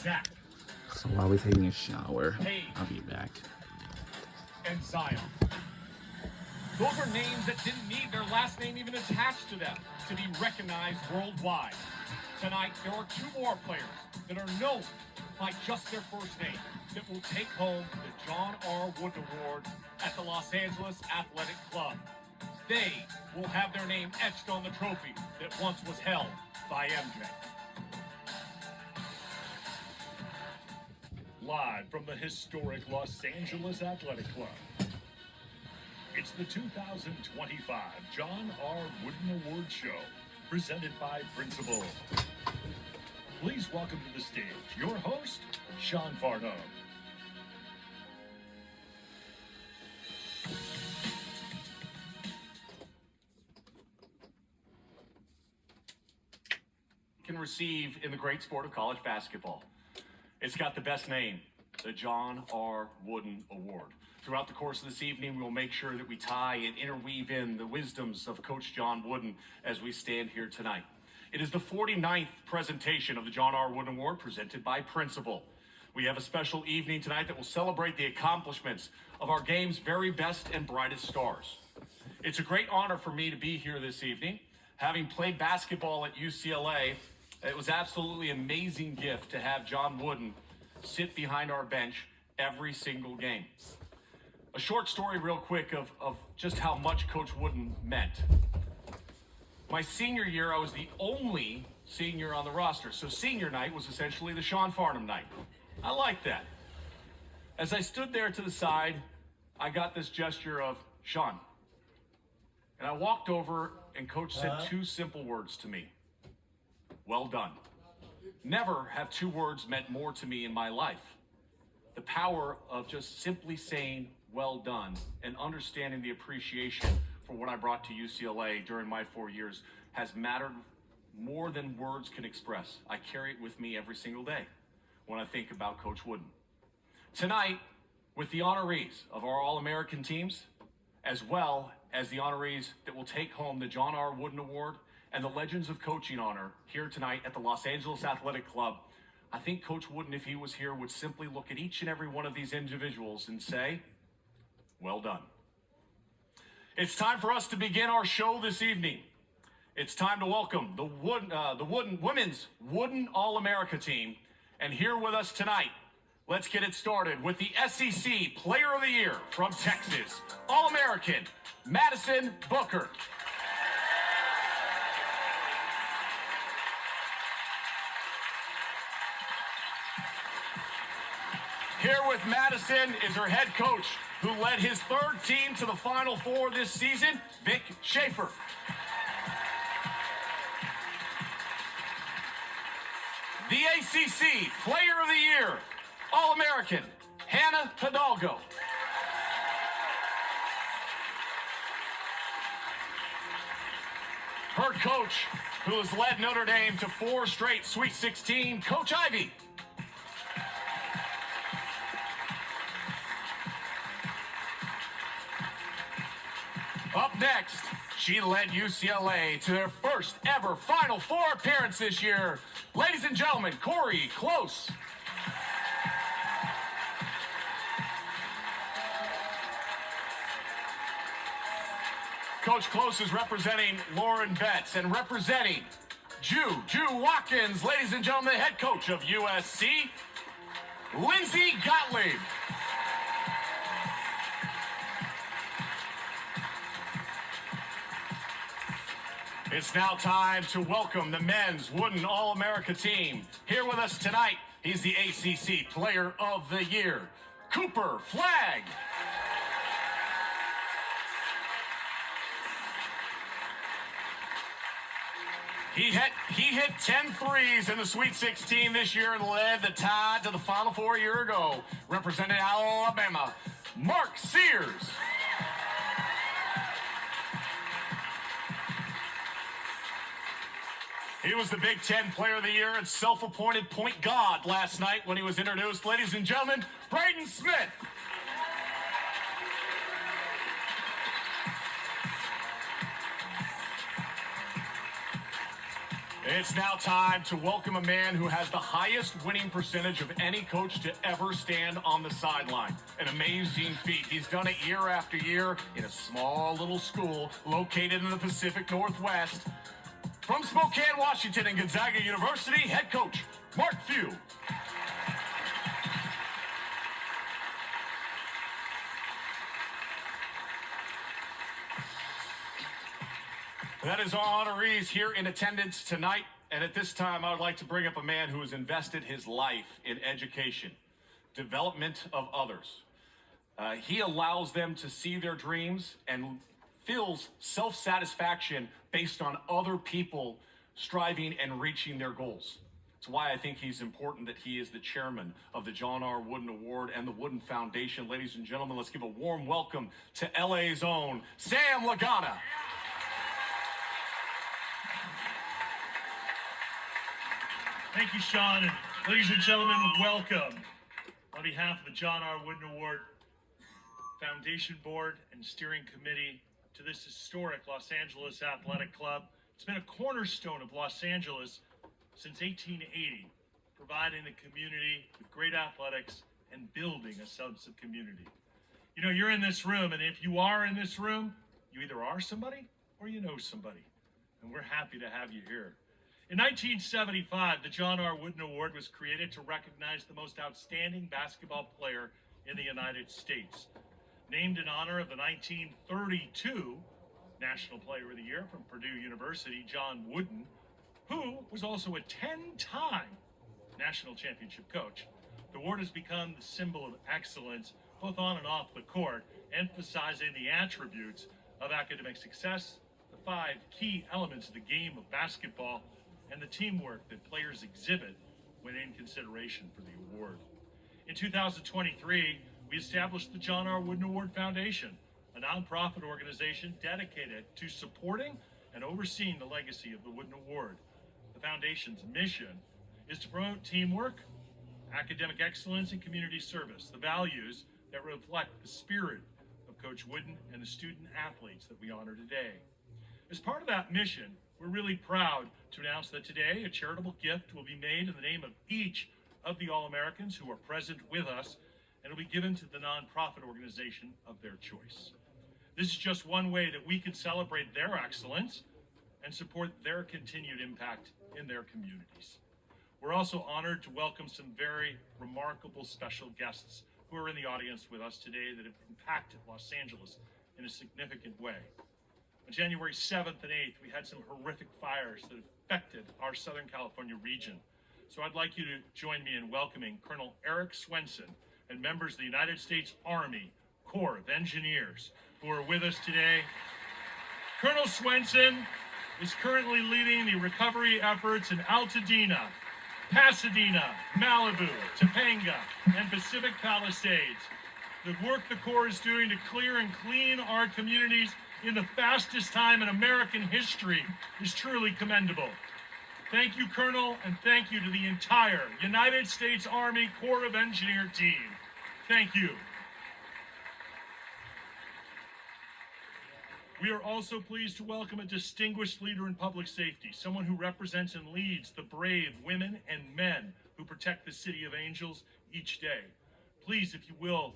Zach. So while we're taking a shower, Paige. I'll be back. And Zion. Those are names that didn't need their last name even attached to them to be recognized worldwide. Tonight, there are two more players that are known by just their first name that will take home the John R. Wooden Award at the Los Angeles Athletic Club. They will have their name etched on the trophy that once was held by MJ. Live from the historic Los Angeles Athletic Club, it's the 2025 John R. Wooden Award Show, presented by Principal. Please welcome to the stage your host, Sean Farnham. Can receive in the great sport of college basketball. It's got the best name, the John R. Wooden Award. Throughout the course of this evening, we will make sure that we tie and interweave in the wisdoms of Coach John Wooden as we stand here tonight. It is the 49th presentation of the John R. Wooden Award presented by Principal. We have a special evening tonight that will celebrate the accomplishments of our game's very best and brightest stars. It's a great honor for me to be here this evening. Having played basketball at UCLA, it was absolutely an amazing gift to have John Wooden sit behind our bench every single game. A short story real quick of just how much Coach Wooden meant. My senior year, I was the only senior on the roster, so senior night was essentially the Sean Farnham night. I liked that. As I stood there to the side, I got this gesture of, Sean. And I walked over and Coach said two simple words to me. Well done. Never have two words meant more to me in my life. The power of just simply saying, well done, and understanding the appreciation for what I brought to UCLA during my 4 years has mattered more than words can express. I carry it with me every single day when I think about Coach Wooden. Tonight, with the honorees of our All-American teams, as well as the honorees that will take home the John R. Wooden Award and the Legends of Coaching honor here tonight at the Los Angeles Athletic Club, I think Coach Wooden, if he was here, would simply look at each and every one of these individuals and say, well done. It's time for us to begin our show this evening. It's time to welcome the Women's Wooden All-America team. And here with us tonight, let's get it started with the SEC Player of the Year from Texas, All-American, Madison Booker. Here with Madison is her head coach, who led his third team to the Final Four this season, Vic Schaefer. The ACC Player of the Year, All-American, Hannah Hidalgo. Her coach, who has led Notre Dame to 4 straight Sweet 16, Coach Ivey. Up next, she led UCLA to their first ever Final Four appearance this year. Ladies and gentlemen, Corey Close. Coach Close is representing Lauren Betts and representing Ju Watkins. Ladies and gentlemen, head coach of USC, Lindsey Gottlieb. It's now time to welcome the men's Wooden All-America team. Here with us tonight, he's the ACC Player of the Year, Cooper Flagg. He hit 10 threes in the Sweet 16 this year and led the Tide to the Final Four a year ago, representing Alabama, Mark Sears. He was the Big Ten Player of the Year and self-appointed point god last night when he was introduced. Ladies and gentlemen, Braden Smith. It's now time to welcome a man who has the highest winning percentage of any coach to ever stand on the sideline. An amazing feat. He's done it year after year in a small little school located in the Pacific Northwest. From Spokane, Washington and Gonzaga University, head coach Mark Few. That is our honorees here in attendance tonight. And at this time, I would like to bring up a man who has invested his life in education, development of others. He allows them to see their dreams and feels self-satisfaction based on other people striving and reaching their goals. That's why I think he's important that he is the chairman of the John R. Wooden Award and the Wooden Foundation. Ladies and gentlemen, let's give a warm welcome to LA's own Sam Lagana. Thank you, Sean, and ladies and gentlemen, welcome on behalf of the John R. Wooden Award Foundation Board and Steering Committee to this historic Los Angeles Athletic Club. It's been a cornerstone of Los Angeles since 1880, providing the community with great athletics and building a sense of community. You know, you're in this room, and if you are in this room, you either are somebody or you know somebody, and we're happy to have you here. In 1975, the John R. Wooden Award was created to recognize the most outstanding basketball player in the United States. Named in honor of the 1932 National Player of the Year from Purdue University, John Wooden, who was also a 10-time national championship coach. The award has become the symbol of excellence, both on and off the court, emphasizing the attributes of academic success, the 5 key elements of the game of basketball, and the teamwork that players exhibit when in consideration for the award. In 2023, we established the John R. Wooden Award Foundation, a nonprofit organization dedicated to supporting and overseeing the legacy of the Wooden Award. The foundation's mission is to promote teamwork, academic excellence, and community service, the values that reflect the spirit of Coach Wooden and the student athletes that we honor today. As part of that mission, we're really proud to announce that today a charitable gift will be made in the name of each of the All-Americans who are present with us, and will be given to the nonprofit organization of their choice. This is just one way that we can celebrate their excellence and support their continued impact in their communities. We're also honored to welcome some very remarkable special guests who are in the audience with us today that have impacted Los Angeles in a significant way. On January 7th and 8th, we had some horrific fires that affected our Southern California region. So I'd like you to join me in welcoming Colonel Eric Swenson and members of the United States Army Corps of Engineers who are with us today. Colonel Swenson is currently leading the recovery efforts in Altadena, Pasadena, Malibu, Topanga, and Pacific Palisades. The work the Corps is doing to clear and clean our communities in the fastest time in American history is truly commendable. Thank you, Colonel, and thank you to the entire United States Army Corps of Engineer team. Thank you. We are also pleased to welcome a distinguished leader in public safety, someone who represents and leads the brave women and men who protect the City of Angels each day. Please, if you will,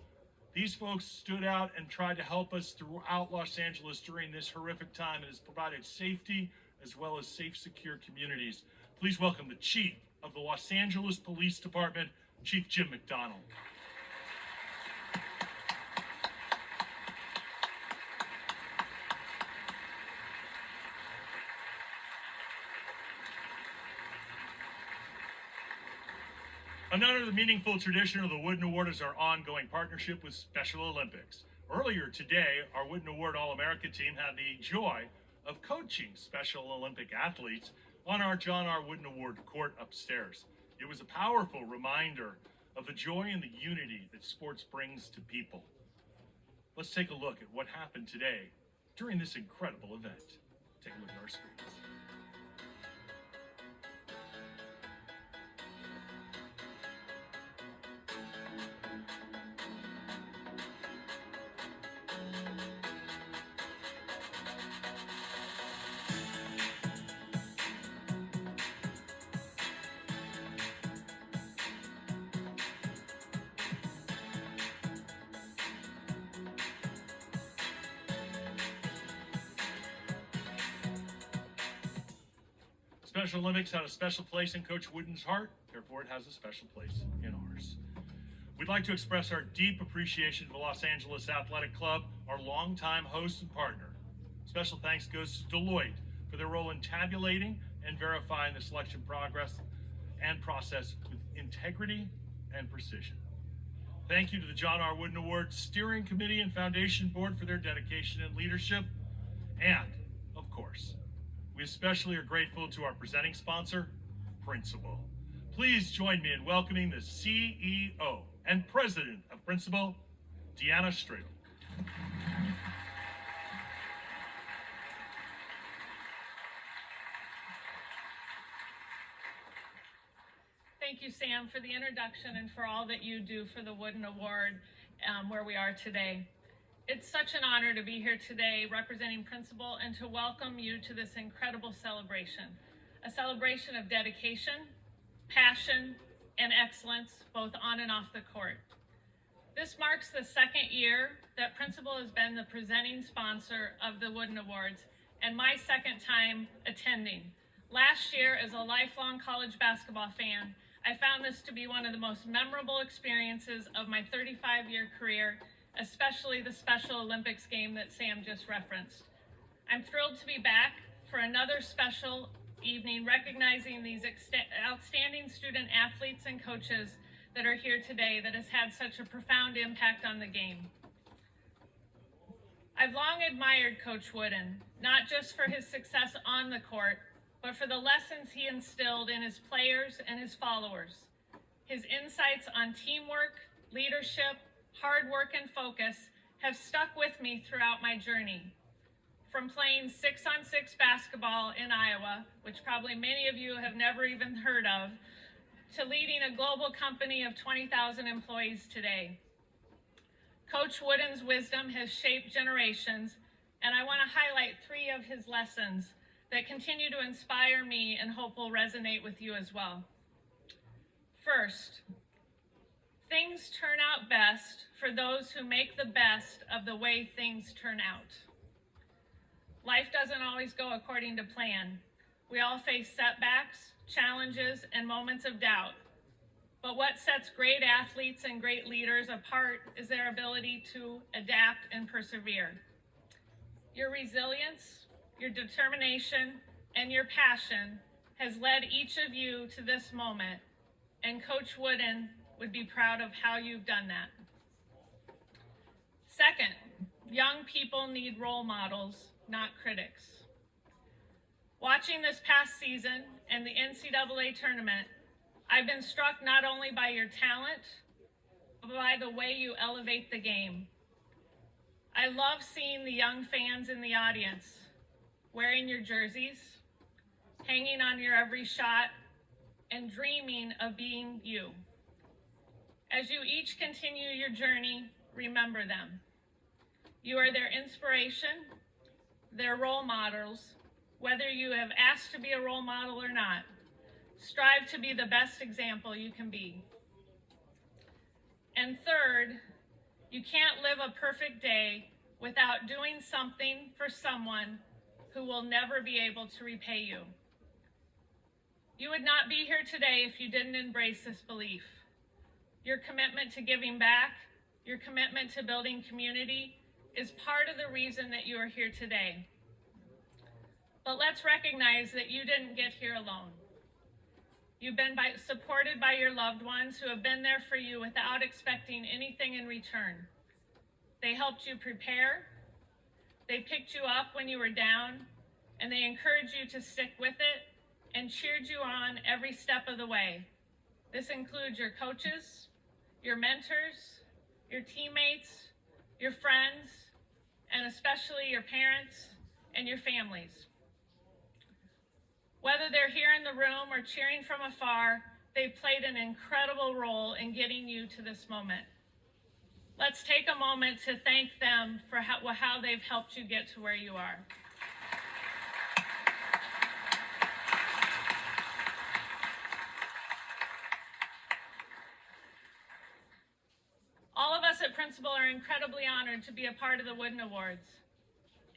these folks stood out and tried to help us throughout Los Angeles during this horrific time and has provided safety as well as safe, secure communities. Please welcome the Chief of the Los Angeles Police Department, Chief Jim McDonald. Another meaningful tradition of the Wooden Award is our ongoing partnership with Special Olympics. Earlier today, our Wooden Award All-America team had the joy of coaching Special Olympic athletes on our John R. Wooden Award court upstairs. It was a powerful reminder of the joy and the unity that sports brings to people. Let's take a look at what happened today during this incredible event. Take a look at our screens. Special Olympics had a special place in Coach Wooden's heart, therefore it has a special place in ours. We'd like to express our deep appreciation to the Los Angeles Athletic Club, our longtime host and partner. Special thanks goes to Deloitte for their role in tabulating and verifying the selection progress and process with integrity and precision. Thank you to the John R. Wooden Award Steering Committee and Foundation Board for their dedication and leadership. And, of course, we especially are grateful to our presenting sponsor, Principal. Please join me in welcoming the CEO and President of Principal, Deanna Stradel. Thank you, Sam, for the introduction and for all that you do for the Wooden Award where we are today. It's such an honor to be here today representing Principal and to welcome you to this incredible celebration, a celebration of dedication, passion, and excellence, both on and off the court. This marks the second year that Principal has been the presenting sponsor of the Wooden Awards and my second time attending. Last year, as a lifelong college basketball fan, I found this to be one of the most memorable experiences of my 35-year career, especially the Special Olympics game that Sam just referenced. I'm thrilled to be back for another special evening recognizing these outstanding student athletes and coaches that are here today that has had such a profound impact on the game. I've long admired Coach Wooden, not just for his success on the court, but for the lessons he instilled in his players and his followers. His insights on teamwork, leadership, hard work, and focus have stuck with me throughout my journey. From playing 6-on-6 basketball in Iowa, which probably many of you have never even heard of, to leading a global company of 20,000 employees today. Coach Wooden's wisdom has shaped generations, and I want to highlight 3 of his lessons that continue to inspire me and hope will resonate with you as well. First, things turn out best for those who make the best of the way things turn out. Life doesn't always go according to plan. We all face setbacks, challenges, and moments of doubt. But what sets great athletes and great leaders apart is their ability to adapt and persevere. Your resilience, your determination, and your passion has led each of you to this moment, and Coach Wooden would be proud of how you've done that. Second, young people need role models, not critics. Watching this past season and the NCAA tournament, I've been struck not only by your talent, but by the way you elevate the game. I love seeing the young fans in the audience wearing your jerseys, hanging on your every shot, and dreaming of being you. As you each continue your journey, remember them. You are their inspiration, their role models, whether you have asked to be a role model or not. Strive to be the best example you can be. And third, you can't live a perfect day without doing something for someone who will never be able to repay you. You would not be here today if you didn't embrace this belief. Your commitment to giving back, your commitment to building community is part of the reason that you are here today. But let's recognize that you didn't get here alone. You've been supported by your loved ones who have been there for you without expecting anything in return. They helped you prepare, they picked you up when you were down, and they encouraged you to stick with it and cheered you on every step of the way. This includes your coaches, your mentors, your teammates, your friends, and especially your parents and your families. Whether they're here in the room or cheering from afar, they've played an incredible role in getting you to this moment. Let's take a moment to thank them for how they've helped you get to where you are. All of us at Principal are incredibly honored to be a part of the Wooden Awards.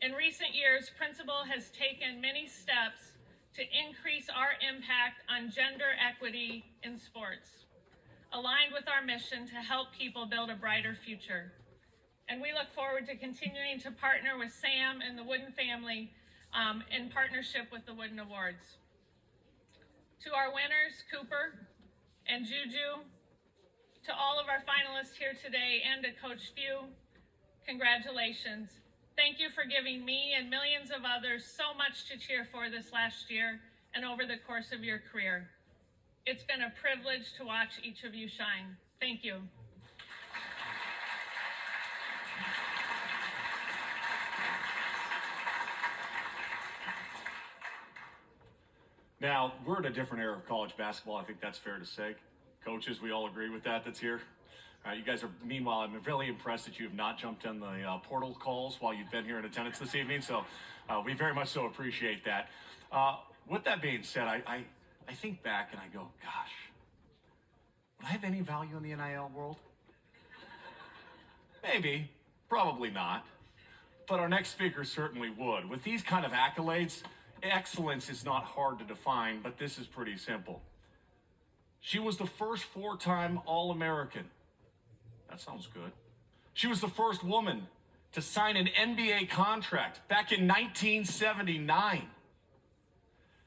In recent years, Principal has taken many steps to increase our impact on gender equity in sports, aligned with our mission to help people build a brighter future. And we look forward to continuing to partner with Sam and the Wooden family in partnership with the Wooden Awards. To our winners, Cooper and Juju, to all of our finalists here today, and to Coach Few, congratulations. Thank you for giving me and millions of others so much to cheer for this last year and over the course of your career. It's been a privilege to watch each of you shine. Thank you. Now, we're in a different era of college basketball. I think that's fair to say. Coaches, we all agree with that that's here. You guys are, meanwhile, I'm really impressed that you have not jumped on the portal calls while you've been here in attendance this evening. So we very much so appreciate that. With that being said, I think back and I go, gosh, would I have any value in the NIL world? Maybe, probably not. But our next speaker certainly would. With these kind of accolades, excellence is not hard to define, but this is pretty simple. She was the first 4-time All-American. That sounds good. She was the first woman to sign an NBA contract back in 1979.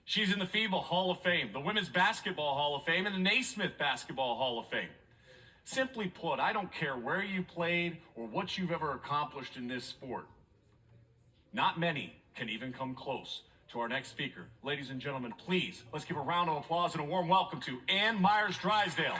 She's in the FIBA Hall of Fame, the Women's Basketball Hall of Fame, and the Naismith Basketball Hall of Fame. Simply put, I don't care where you played or what you've ever accomplished in this sport. Not many can even come close to our next speaker. Ladies and gentlemen, please, let's give a round of applause and a warm welcome to Ann Meyers Drysdale.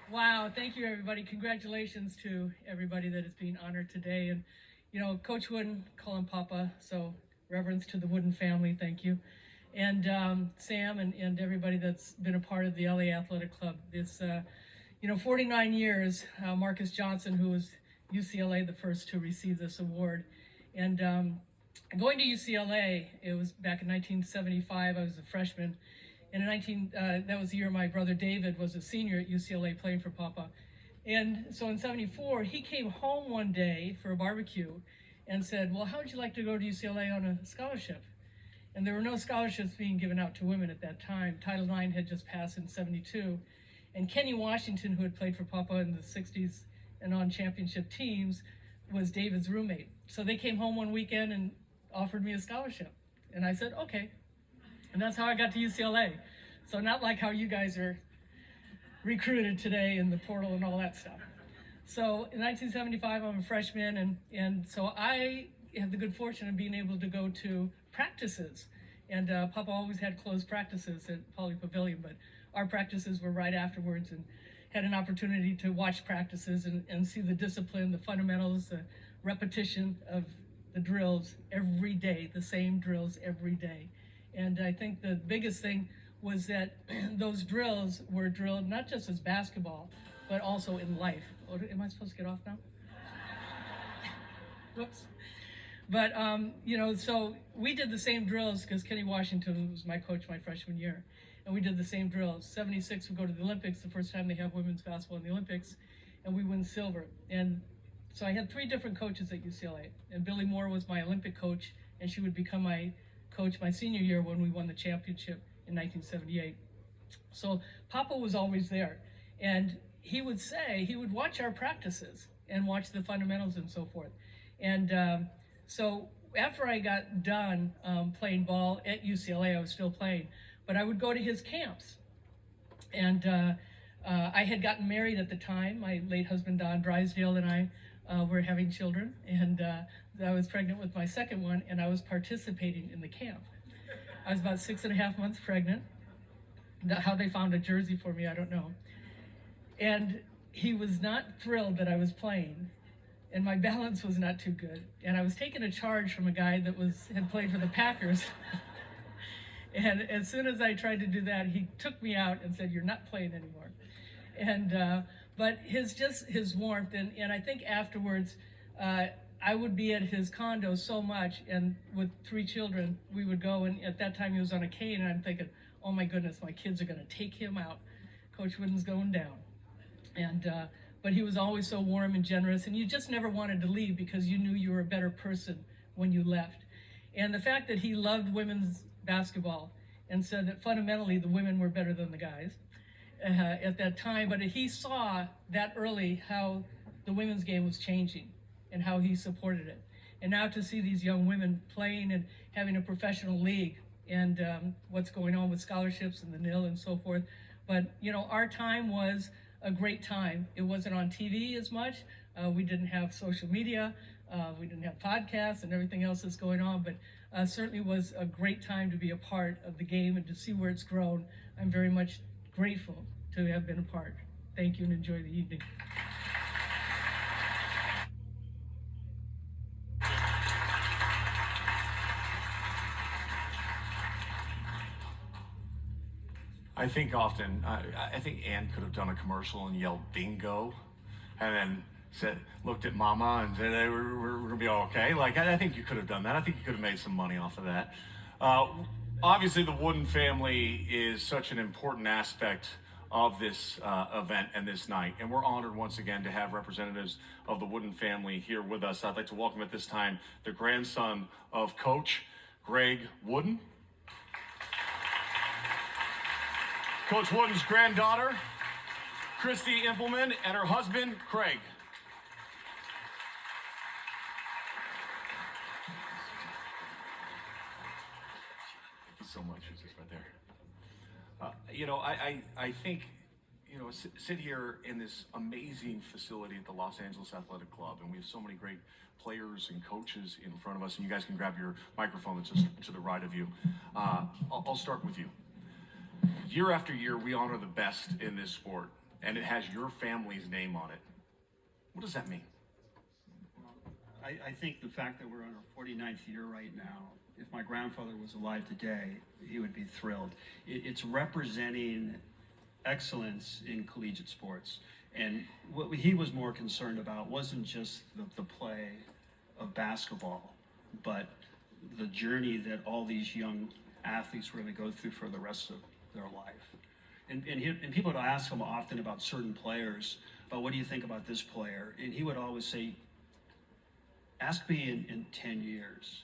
Wow, thank you everybody. Congratulations to everybody that is being honored today. And you know, Coach Wooden, call him Papa, so reverence to the Wooden family, thank you. And Sam and everybody that's been a part of the LA Athletic Club. This, 49 years, Marcus Johnson, who was UCLA the first to receive this award. And going to UCLA, it was back in 1975, I was a freshman. And in that was the year my brother David was a senior at UCLA playing for Papa. And so in 74, he came home one day for a barbecue and said, well, how would you like to go to UCLA on a scholarship? And there were no scholarships being given out to women at that time. Title IX had just passed in 72. And Kenny Washington, who had played for Papa in the 60s and on championship teams, was David's roommate. So they came home one weekend and offered me a scholarship. And I said, okay. And that's how I got to UCLA. So not like how you guys are recruited today in the portal and all that stuff. So in 1975, I'm a freshman, and so I have the good fortune of being able to go to practices. And Papa always had closed practices at Pauley Pavilion, but our practices were right afterwards, and had an opportunity to watch practices and see the discipline, the fundamentals, the repetition of the drills every day, the same drills every day. And I think the biggest thing was that those drills were drilled not just as basketball, but also in life. Oh, am I supposed to get off now? Whoops. But, so we did the same drills because Kenny Washington was my coach my freshman year. And we did the same drills. 76 would go to the Olympics, the first time they have women's basketball in the Olympics, and we win silver. And so I had 3 different coaches at UCLA. And Billy Moore was my Olympic coach, and she would become my coach my senior year when we won the championship in 1978. So Papa was always there. And he would watch our practices and watch the fundamentals and so forth. And so after I got done playing ball at UCLA, I was still playing, but I would go to his camps. And I had gotten married at the time. My late husband, Don Drysdale, and I were having children. And I was pregnant with my second one, and I was participating in the camp. I was about 6.5 months pregnant. How they found a jersey for me, I don't know. And he was not thrilled that I was playing, and my balance was not too good. And I was taking a charge from a guy that had played for the Packers. And as soon as I tried to do that, he took me out and said, "You're not playing anymore." And but his warmth, and I think afterwards, I would be at his condo so much, and with 3 children, we would go, and at that time he was on a cane, and I'm thinking, oh my goodness, my kids are gonna take him out. Coach Wooden's going down. And but he was always so warm and generous, and you just never wanted to leave because you knew you were a better person when you left. And the fact that he loved women's basketball and said that fundamentally the women were better than the guys at that time, but he saw that early how the women's game was changing and how he supported it. And now to see these young women playing and having a professional league and what's going on with scholarships and the NIL and so forth. But, you know, our time was a great time. It wasn't on TV as much. We didn't have social media. We didn't have podcasts and everything else that's going on, but certainly was a great time to be a part of the game and to see where it's grown. I'm very much grateful to have been a part. Thank you and enjoy the evening. I think often, I think Ann could have done a commercial and yelled bingo, and then looked at Mama and said, hey, we're gonna be okay. Like, I think you could have done that. I think you could have made some money off of that. Obviously, the Wooden family is such an important aspect of this event and this night, and we're honored once again to have representatives of the Wooden family here with us. I'd like to welcome at this time the grandson of Coach Greg Wooden. Coach Wooden's granddaughter, Christy Impleman, and her husband, Craig. Thank you so much. It's just right there. You know, I think, you know, sit here in this amazing facility at the Los Angeles Athletic Club, and we have so many great players and coaches in front of us, and you guys can grab your microphone that's just to the right of you. I'll start with you. Year after year, we honor the best in this sport, and it has your family's name on it. What does that mean? I think the fact that we're on our 49th year right now, if my grandfather was alive today, he would be thrilled. It's representing excellence in collegiate sports. And what he was more concerned about wasn't just the play of basketball, but the journey that all these young athletes were going to go through for the rest of their life. And people would ask him often about certain players, about what do you think about this player? And he would always say, ask me in 10 years,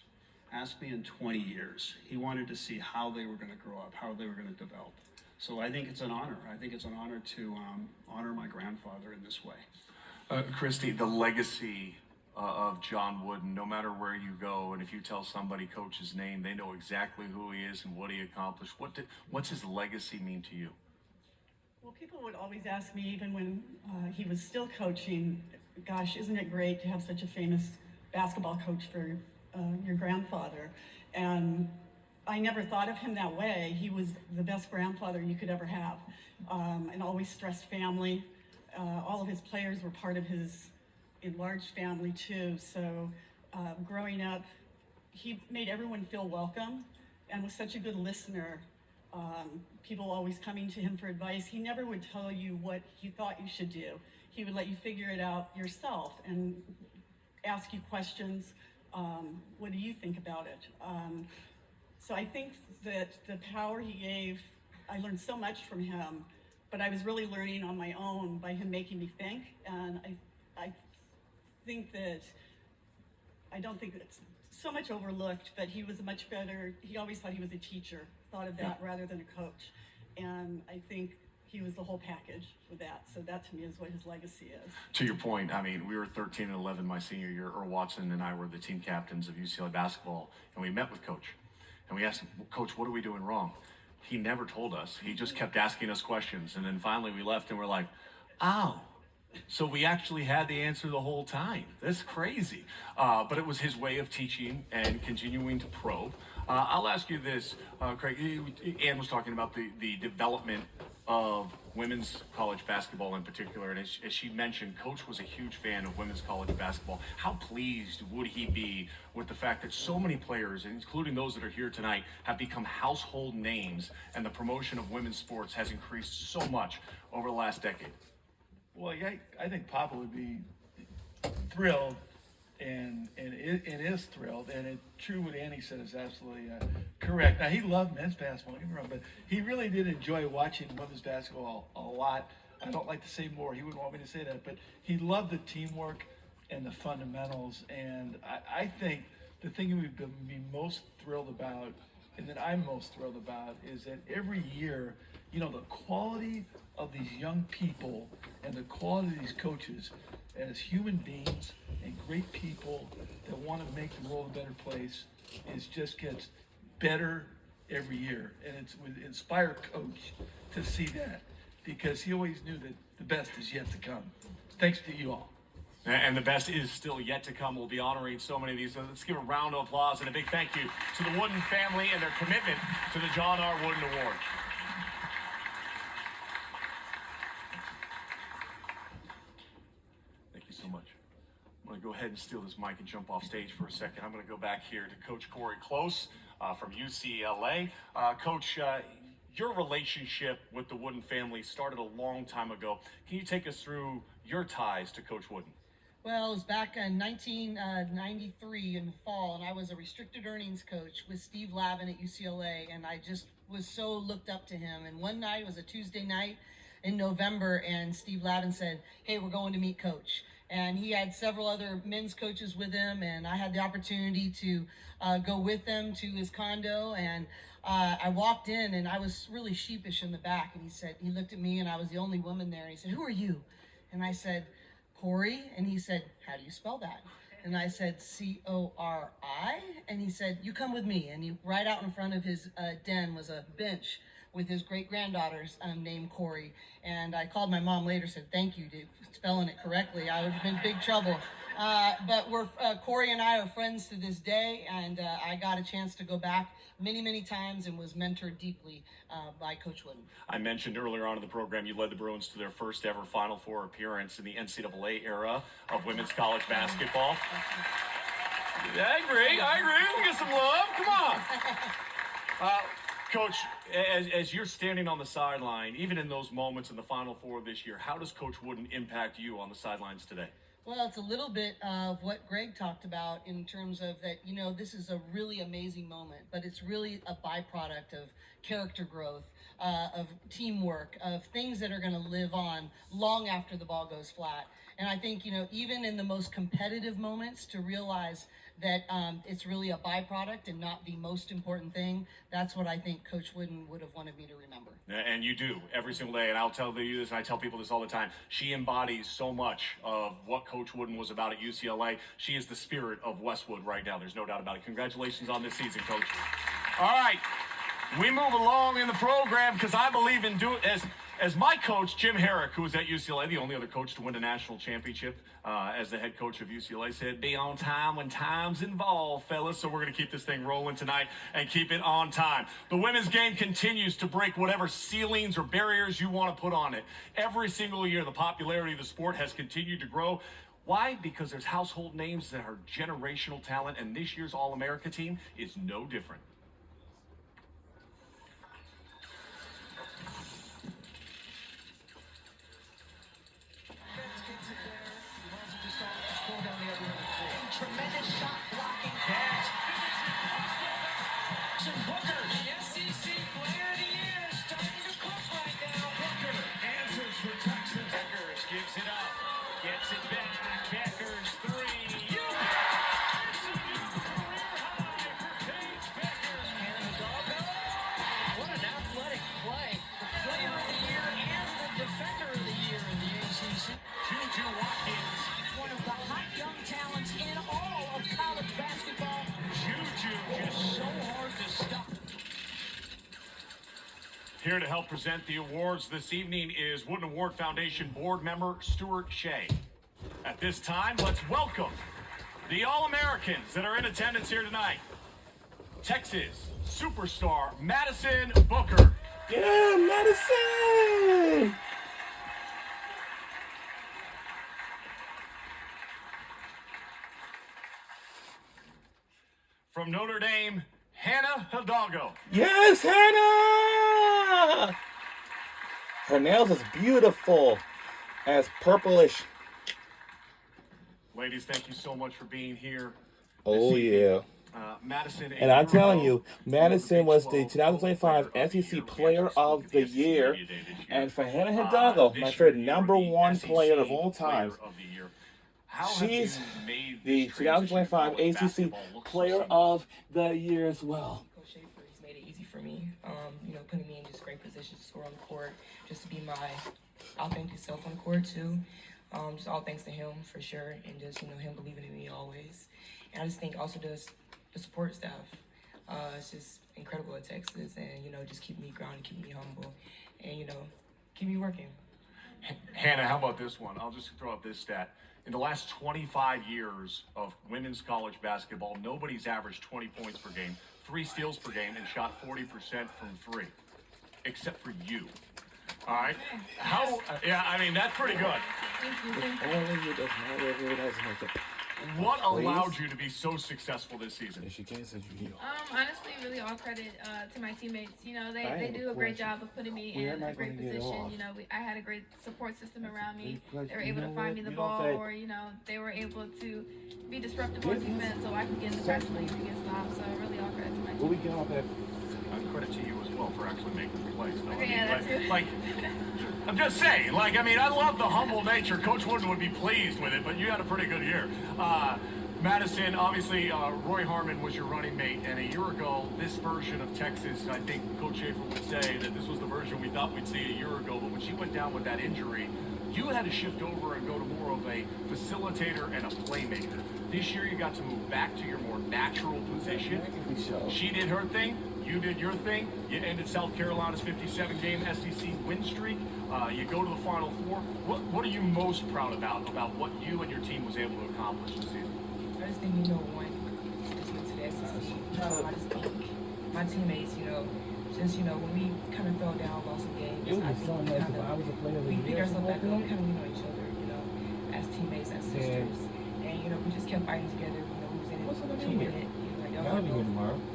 ask me in 20 years. He wanted to see how they were going to grow up, how they were going to develop. So I think it's an honor. I think it's an honor to honor my grandfather in this way. Christy, the legacy of John Wooden, no matter where you go, and if you tell somebody Coach's name, they know exactly who he is and what he accomplished. What's his legacy mean to you? Well, people would always ask me, even when he was still coaching, gosh, isn't it great to have such a famous basketball coach for your grandfather? And I never thought of him that way. He was the best grandfather you could ever have, and always stressed family. All of his players were part of his enlarged family too. So growing up, he made everyone feel welcome and was such a good listener. People always coming to him for advice. He never would tell you what he thought you should do. He would let you figure it out yourself and ask you questions. What do you think about it? So I think that the power he gave, I learned so much from him, but I was really learning on my own by him making me think. And I think that, I don't think it's so much overlooked, but he was a much better, he always thought he was a teacher, thought of that rather than a coach. And I think he was the whole package with that. So that to me is what his legacy is. To your point, I mean, we were 13 and 11 my senior year. Earl Watson and I were the team captains of UCLA basketball, and we met with Coach. And we asked him, Coach, what are we doing wrong? He never told us. He just kept asking us questions. And then finally we left and we're like, oh, so we actually had the answer the whole time. That's crazy. But it was his way of teaching and continuing to probe. I'll ask you this, Craig. Ann was talking about the development of women's college basketball in particular. And as she mentioned, Coach was a huge fan of women's college basketball. How pleased would he be with the fact that so many players, including those that are here tonight, have become household names and the promotion of women's sports has increased so much over the last decade? Well, yeah, I think Papa would be thrilled and is thrilled. And it's true what Annie said is absolutely correct. Now, he loved men's basketball, don't get me wrong, but he really did enjoy watching women's basketball a lot. I don't like to say more. He wouldn't want me to say that, but he loved the teamwork and the fundamentals. And I think the thing he would be most thrilled about, and that I'm most thrilled about, is that every year, you know, the quality of these young people and the quality of these coaches as human beings and great people that want to make the world a better place just gets better every year. And it's would inspire Coach to see that, because he always knew that the best is yet to come. Thanks to you all. And the best is still yet to come. We'll be honoring so many of these. So let's give a round of applause and a big thank you to the Wooden family and their commitment to the John R. Wooden Award. Thank you so much. I'm going to go ahead and steal this mic and jump off stage for a second. I'm going to go back here to Coach Corey Close from UCLA. Coach, your relationship with the Wooden family started a long time ago. Can you take us through your ties to Coach Wooden? Well, it was back in 1993 in the fall, and I was a restricted earnings coach with Steve Lavin at UCLA, and I just was so looked up to him. And one night, it was a Tuesday night in November, and Steve Lavin said, "Hey, we're going to meet Coach." And he had several other men's coaches with him, and I had the opportunity to go with them to his condo. And I walked in, and I was really sheepish in the back, and he looked at me, and I was the only woman there, and he said, "Who are you?" And I said, "Corey." And he said, "How do you spell that?" And I said, "C-O-R-I." And he said, "You come with me." And right out in front of his den was a bench with his great-granddaughters named Corey. And I called my mom later, said, "Thank you to spelling it correctly. I would have been in big trouble." But Corey and I are friends to this day, and I got a chance to go back many times and was mentored deeply by Coach Wooden. I mentioned earlier on in the program you led the Bruins to their first ever Final Four appearance in the NCAA era of women's college basketball. I agree. We'll get some love. Come on. Coach, as you're standing on the sideline, even in those moments in the Final Four this year, how does Coach Wooden impact you on the sidelines today? Well, it's a little bit of what Greg talked about in terms of that, you know, this is a really amazing moment, but it's really a byproduct of character growth, of teamwork, of things that are going to live on long after the ball goes flat. And I think, you know, even in the most competitive moments, to realize that it's really a byproduct and not the most important thing, that's what I think Coach Wooden would have wanted me to remember. And you do every single day. And I'll tell you this, and I tell people this all the time. She embodies so much of what Coach Wooden was about at UCLA. She is the spirit of Westwood right now. There's no doubt about it. Congratulations on this season, Coach. All right. We move along in the program because I believe in doing as my coach, Jim Herrick, who was at UCLA, the only other coach to win a national championship as the head coach of UCLA, said, "Be on time when time's involved, fellas." So we're going to keep this thing rolling tonight and keep it on time. The women's game continues to break whatever ceilings or barriers you want to put on it. Every single year, the popularity of the sport has continued to grow. Why? Because there's household names that are generational talent, and this year's All-America team is no different. Tremendous shot blocking pass. Booker, the SEC player of the year, starting to cook right now. Booker answers for Texas. Beckers gives it up, gets it back. Beckers three. It's a new career high for Paige Beckers. And Hidalgo. What an athletic play. The player of the year and the defender of the year in the ACC. Juju Watkins. One of the hot young talents in all of college basketball. Juju just so hard to stop. Here to help present the awards this evening is Wooden Award Foundation board member Stuart Shea. At this time, let's welcome the All-Americans that are in attendance here tonight. Texas superstar Madison Booker. Yeah, Madison! From Notre Dame, Hannah Hidalgo. Yes, Hannah! Her nails is beautiful. As purplish. Ladies, thank you so much for being here. Oh, yeah. Madison. And I'm telling you, Madison was the 2025 SEC Player of the Year. And for Hannah Hidalgo, my favorite #1 player of all time, she's the 2025 ACC Player of the Year as well. Coach Schaefer, he's made it easy for me. Putting me in just great positions to score on the court, just to be my authentic self on the court too. Just all thanks to him for sure, and just him believing in me always. And I just think also the support staff, it's just incredible at Texas, and just keep me grounded, keep me humble, and keep me working. Hannah, how about this one? I'll just throw up this stat. In the last 25 years of women's college basketball, nobody's averaged 20 points per game, 3 steals per game, and shot 40% from 3, except for you. All right? That's pretty good. What allowed you to be so successful this season? Honestly, really all credit to my teammates. They do a great job of putting me in a great position. I had a great support system around me. They were able to find me the ball, or they were able to be disruptive on defense, so I can get in the press lane to get stopped. So really all credit to my teammates. Credit to you as well for actually making the plays. That too. I'm just saying, I love the humble nature. Coach Wooden would be pleased with it, but you had a pretty good year. Madison, obviously, Roy Harmon was your running mate, and a year ago, this version of Texas, I think Coach Schaefer would say that this was the version we thought we'd see a year ago, but when she went down with that injury, you had to shift over and go to more of a facilitator and a playmaker. This year, you got to move back to your more natural position. She did her thing. You did your thing. You ended South Carolina's 57-game SEC win streak. You go to the Final Four. What are you most proud about what you and your team was able to accomplish this season? I just think, one, just get to the SEC. I just think my teammates, since, when we kind of fell down, lost some games, I think we picked ourselves back up, kind of, each other, as teammates, as sisters. And, we just kept fighting together, who was in it to win it. From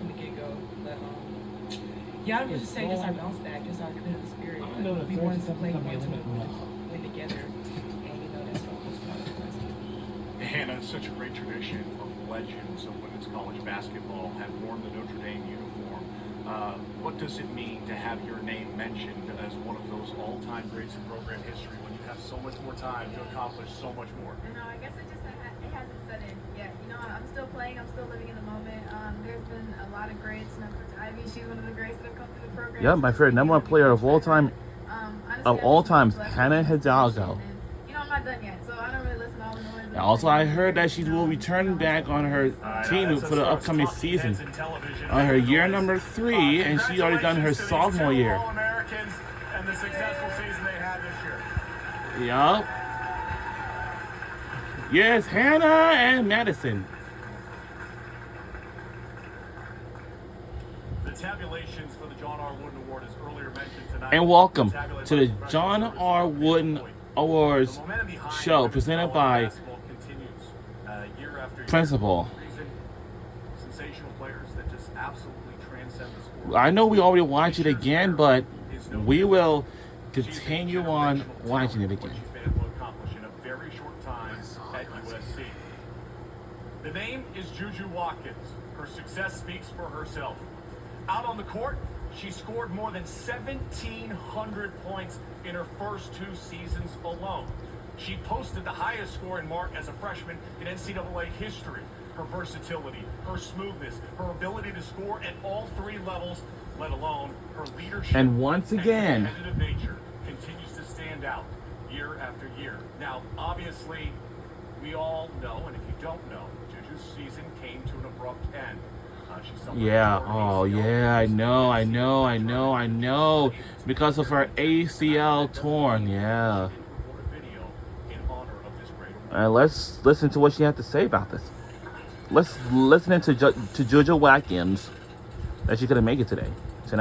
the get-go. But, I would just say just our bounce back, just our competitive spirit. We wanted to play, we wanted to win together. And, that's what was fun. Hannah, it's such a great tradition of legends of women's college basketball have worn the Notre Dame uniform. What does it mean to have your name mentioned as one of those all-time greats in program history when you have so much more time to accomplish so much more? I guess it hasn't set in yet. I'm still playing. I'm still living in the moment. There's been a lot of greats. Coach Ivy, she's one of the greats that have come through the program. Yeah, my favorite #1 player of all time, Hannah Hidalgo. I'm not done yet, so I don't really listen to all the noise. Also, I heard that she will be turning back on her team for the upcoming season. On her year #3, and she's already done her sophomore year. All-Americans and the successful season they had this year. Yup. Yes, Hannah and Madison. The tabulations for the John R. Wooden Award, as earlier mentioned tonight. And welcome to the John R. Wooden Awards show presented by Principal. Sensational players that just absolutely transcend the sport. I know we already watched it again, but we will continue on watching it again. She's been able to accomplish in a very short time at USC. The name is Juju Watkins. Her success speaks for herself. Out on the court, she scored more than 1,700 points in her first 2 seasons alone. She posted the highest scoring mark as a freshman in NCAA history. Her versatility, her smoothness, her ability to score at all 3 levels, let alone her leadership And once again, and competitive nature continues to stand out year after year. Now, obviously, we all know, and if you don't know, Juju's season came to an abrupt end. yeah, oh yeah, I know. Because of her ACL torn, yeah. Let's listen to what she had to say about this. Let's listen to Juju Watkins that she couldn't make it tonight. I'm so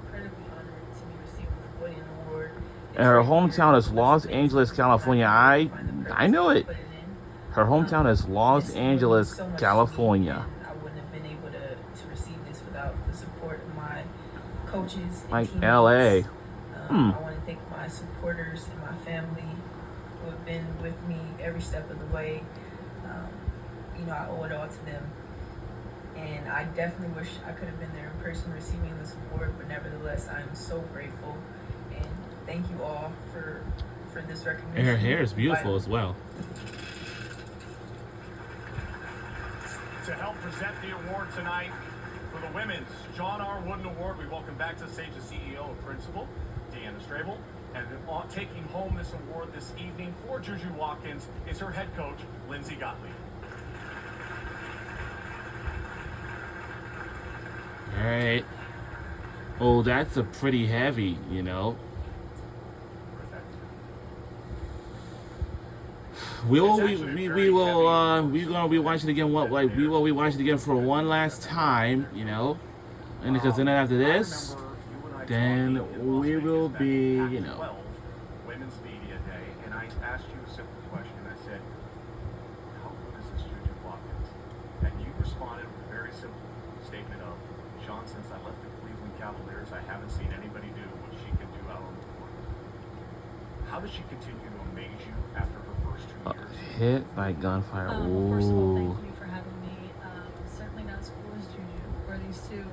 incredibly honored to be receiving the Wooden Award. And her hometown is Los Angeles, California. I know it. Her hometown is Los Angeles, California. I wouldn't have been able to receive this without the support of my coaches. Like and LA. I want to thank my supporters and my family who have been with me every step of the way. I owe it all to them. I definitely wish I could have been there in person receiving this award, but nevertheless, I'm so grateful. And thank you all for this recognition. And her hair is beautiful as well. To help present the award tonight for the Women's John R. Wooden Award, we welcome back to the stage the CEO and Principal, Deanna Strable. And taking home this award this evening for Juju Watkins is her head coach, Lindsay Gottlieb. All right. Oh, that's a pretty heavy, you know. We're gonna rewatch it again. We will rewatch it again for one last time, you know, and because then after this, then we will be, you know. Women's Media Day, and I asked you a simple question. I said, "How good is this Juju Watkins?" And you responded with a very simple statement of, "Sean, since I left the Cleveland Cavaliers, I haven't seen anybody do what she can do out on the court." How does she continue to amaze you after her first 2 years? Hit by gunfire. First of all, thank you for having me. Certainly not as cool as Juju or these two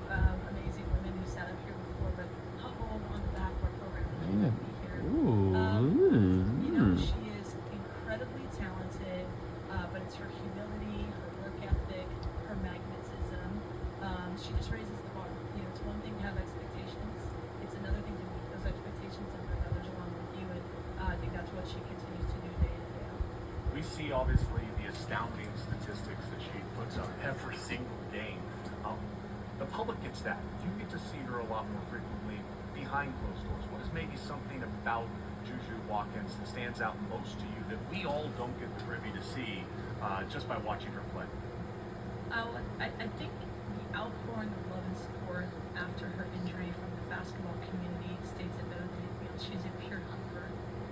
amazing women who sat up here before, but humbled on the back of our program to be here. You know, she is incredibly talented, but it's her humility, her work ethic, her magnetism. She just raises the bar. You know, it's one thing to have expectations. It's another thing to meet those expectations and bring others along with you. And I think that's what she continues to do day in and day out. We see obviously the astounding statistics that she puts up every single game. The public gets that. You get to see her a lot more frequently behind closed doors. What is maybe something about Juju Watkins that stands out most to you that we all don't get the privy to see just by watching her play? I think the outpouring of love and support after her injury from the basketball community states it better than anything else. She's a pure humper.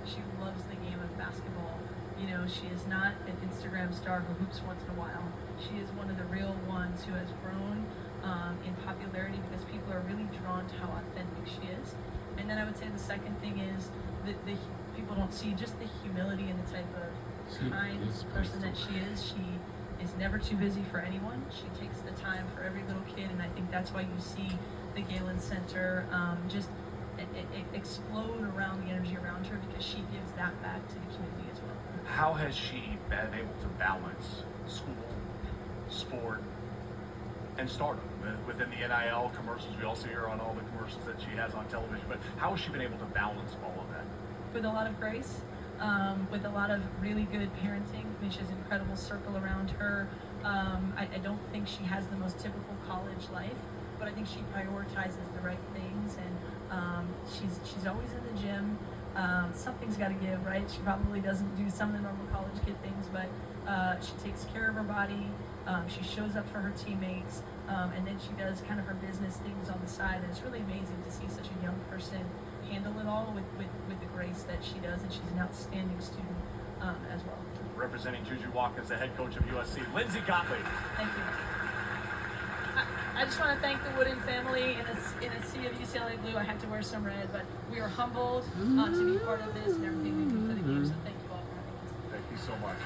She loves the game of basketball. You know, she is not an Instagram star who hoops once in a while. She is one of the real ones who has grown in popularity because people are really drawn to how authentic she is. And then I would say the second thing is that the people don't see just the humility and the type of kind person that she is. She is never too busy for anyone. She takes the time for every little kid, and I think that's why you see the Galen Center just explode around the energy around her because she gives that back to the community as well. How has she been able to balance school, sport, and stardom? Within the NIL commercials, we also hear on all the commercials that she has on television, but how has she been able to balance all of that? With a lot of grace, with a lot of really good parenting. I mean, she has an incredible circle around her. I don't think she has the most typical college life, but I think she prioritizes the right things, and she's always in the gym. Something's got to give, right? She probably doesn't do some of the normal college kid things, but she takes care of her body. She shows up for her teammates, and then she does kind of her business things on the side. And it's really amazing to see such a young person handle it all with the grace that she does, and she's an outstanding student as well. Representing Juju Watkins, the head coach of USC, Lindsay Gottlieb. Thank you. I just want to thank the Wooden family. In a sea of UCLA blue, I had to wear some red, but we are humbled to be part of this and everything we do for the game. So thank you all for having us. Thank you so much.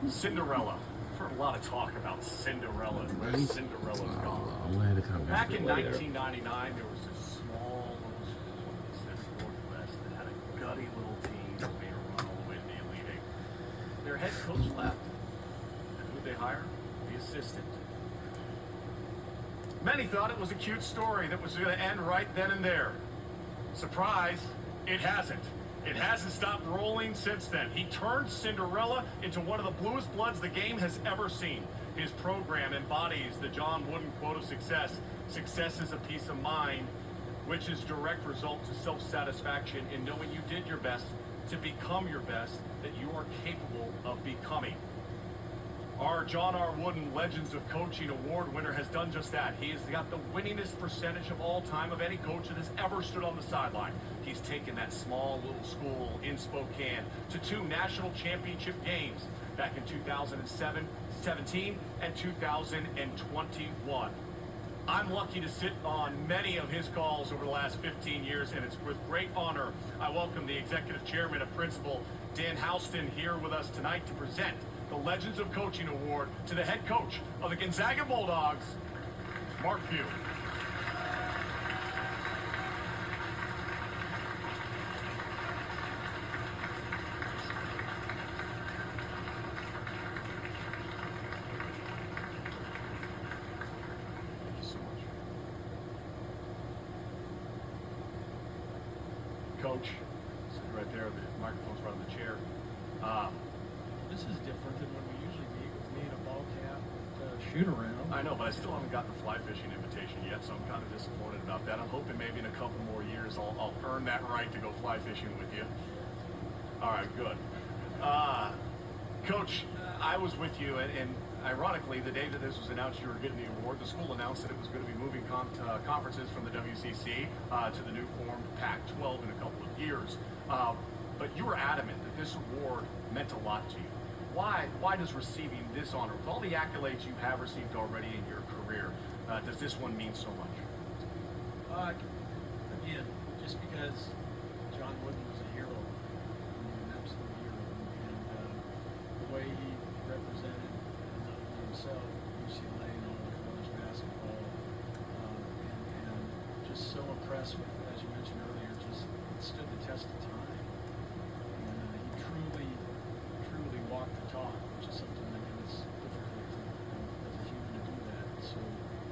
Cinderella. I've heard a lot of talk about Cinderella and where Cinderella's gone. Back in 1999, there was this small little school in the Pacific Northwest that had a gutty little team that made a run all the way to the Elite Eight. Their head coach left. And who'd they hire? The assistant. Many thought it was a cute story that was going to end right then and there. Surprise, it hasn't. It hasn't stopped rolling since then. He turned Cinderella into one of the bluest bloods the game has ever seen. His program embodies the John Wooden quote of success. Success is a peace of mind, which is direct result to self-satisfaction in knowing you did your best to become your best, that you are capable of becoming. Our John R. Wooden Legends of Coaching Award winner has done just that. He has got the winningest percentage of all time of any coach that has ever stood on the sideline. He's taken that small little school in Spokane to 2 national championship games back in 2017 and 2021. I'm lucky to sit on many of his calls over the last 15 years, and it's with great honor I welcome the executive chairman of Principal, Dan Houston here with us tonight to present the Legends of Coaching Award to the head coach of the Gonzaga Bulldogs, Mark Few. Coach, sitting right there, the microphone's right on the chair. This is different than when we usually meet with me and a ball cap shoot around. I know, but I still haven't got the fly fishing invitation yet, so I'm kind of disappointed about that. I'm hoping maybe in a couple more years I'll earn that right to go fly fishing with you. All right, good. Coach, I was with you, and ironically, the day that this was announced you were getting the award, the school announced that it was going to be moving conferences from the WCC to the new formed Pac-12 in a couple of years. But you were adamant that this award meant a lot to you. Why does receiving this honor, with all the accolades you have received already in your career, does this one mean so much? Again, just because John Wooden was a hero, an absolute hero, and the way he represented not only himself, UCLA, and all of college basketball, and just so impressed with, as you mentioned earlier, just stood the test of time. Truly walk the talk, which is something that is difficult as a human to do that so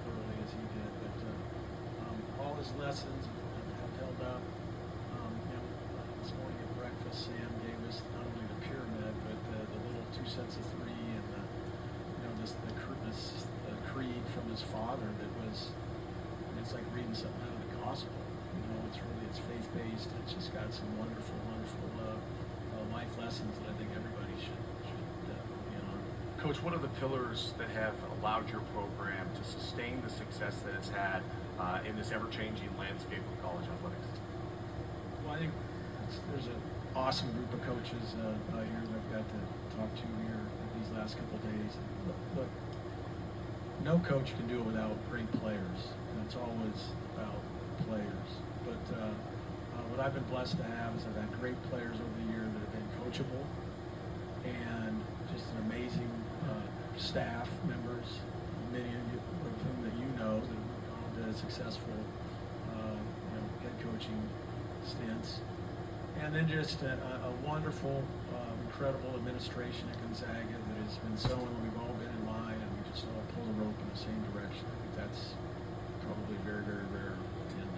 thoroughly as he did. But all his lessons have held up. This morning at breakfast, Sam gave us not only the pyramid, but the little 2 sets of 3, and the creed from his father that was. It's like reading something out of the gospel. It's faith-based. It's just got some wonderful life lessons that I think everybody should be on. Coach, what are the pillars that have allowed your program to sustain the success that it's had in this ever-changing landscape of college athletics? Well, I think there's an awesome group of coaches here that I've got to talk to here these last couple of days. Look, no coach can do it without great players, and it's always about players. But what I've been blessed to have is I've had great players over the year that have been coachable, and just an amazing staff members, many of whom that you know that have gone to successful head coaching stints, and then just a wonderful, incredible administration at Gonzaga that has been sewing. We've all been in line, and we just all pull the rope in the same direction. I think that's probably very, very rare in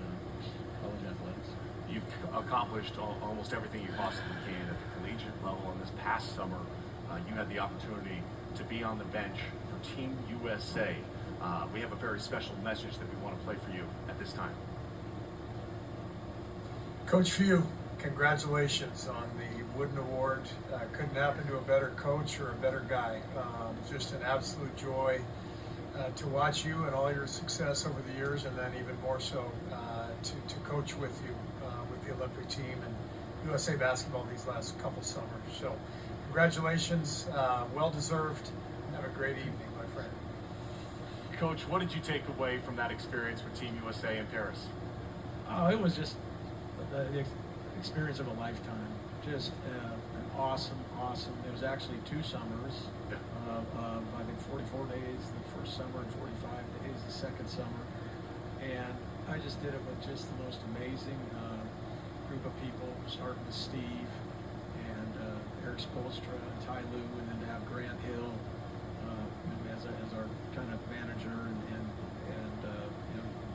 college athletics. You've accomplished almost everything you possibly can at the collegiate level, and this past summer you had the opportunity to be on the bench for Team USA. We have a very special message that we want to play for you at this time. Coach Few, congratulations on the Wooden Award. Couldn't happen to a better coach or a better guy. Just an absolute joy to watch you and all your success over the years, and then even more so to coach with you with the Olympic team and USA basketball these last couple summers. So congratulations, well deserved. Have a great evening, my friend. Coach, what did you take away from that experience with Team USA in Paris? Oh, it was just the experience of a lifetime. Just an awesome. It was actually 2 summers. I think 44 days the first summer and 45 days the second summer. And I just did it with just the most amazing group of people, starting with Steve and Eric Spoelstra and Ty Lue, and then to have Grant Hill as our kind of manager and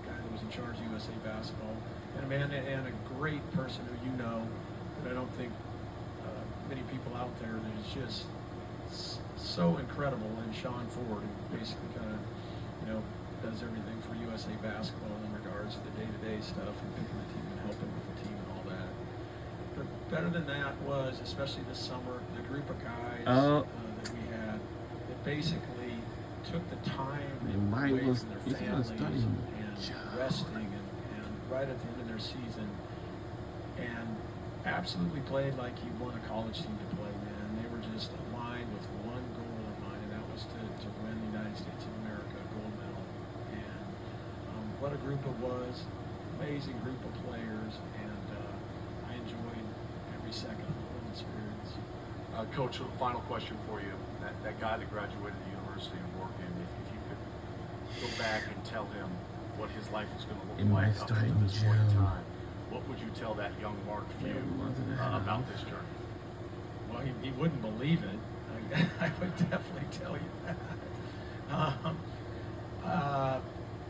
guy that was in charge of USA basketball, and a great person who you know that I don't think many people out there that is just so incredible, and Sean Ford, who basically kind of does everything for USA basketball in regards to the day-to-day stuff and picking the team and helping with the team and all that. But better than that was, especially this summer, the group of guys that we had that basically took the time away from their families and resting and right at the end of their season, and absolutely played like you want a college team to play, man. They were just aligned with one goal in mind, and that was to win the United States of America a gold medal. And what a group it was, amazing group of players, and I enjoyed every second of the whole experience. is. Coach, final question for you. That guy that graduated the University of Morgan, if you could go back and tell him what his life is going to look like up until this point in time, what would you tell that young Mark Few about this journey? Well, he wouldn't believe it. I would definitely tell you that.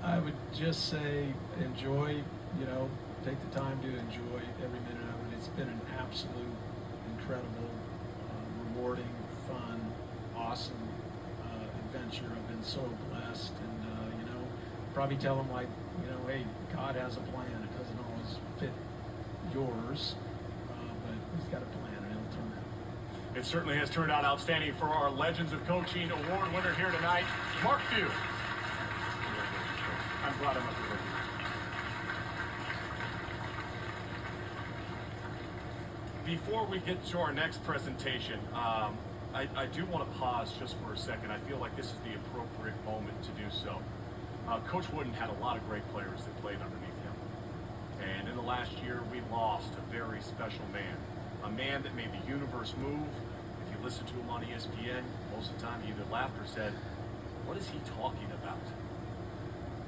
I would just say enjoy, take the time to enjoy every minute of it. It's been an absolute incredible, rewarding, fun, awesome adventure. I've been so blessed, and probably tell him hey, God has a plan. It doesn't always fit yours, but He's got a plan, and it'll turn out. It certainly has turned out outstanding for our Legends of Coaching Award winner here tonight, Mark Few. I'm glad I'm up here with you. Before we get to our next presentation, I do want to pause just for a second. I feel like this is the appropriate moment to do so. Coach Wooden had a lot of great players that played underneath him. And in the last year, we lost a very special man. A man that made the universe move. If you listen to him on ESPN, most of the time he either laughed or said, "What is he talking about?"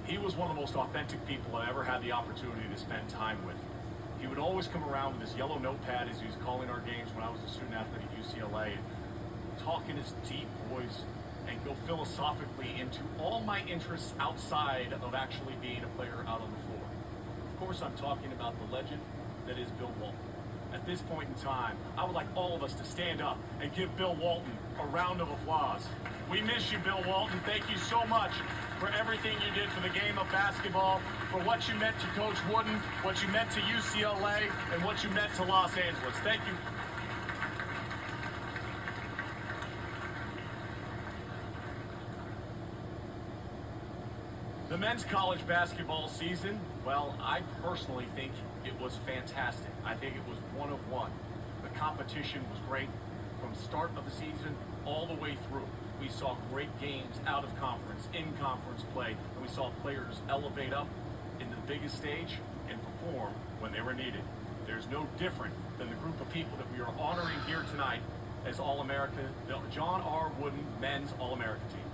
He was one of the most authentic people I ever had the opportunity to spend time with. He would always come around with his yellow notepad as he was calling our games when I was a student athlete at UCLA, talk in his deep voice, and go philosophically into all my interests outside of actually being a player out on the floor. Of course, I'm talking about the legend that is Bill Walton. At this point in time, I would like all of us to stand up and give Bill Walton a round of applause. We miss you, Bill Walton. Thank you so much for everything you did for the game of basketball, for what you meant to Coach Wooden, what you meant to UCLA, and what you meant to Los Angeles. Thank you. The men's college basketball season, well, I personally think it was fantastic. I think it was one of one. The competition was great from start of the season all the way through. We saw great games out of conference, in conference play, and we saw players elevate up into the biggest stage and perform when they were needed. There's no different than the group of people that we are honoring here tonight as All-America, the John R. Wooden Men's All-America Team.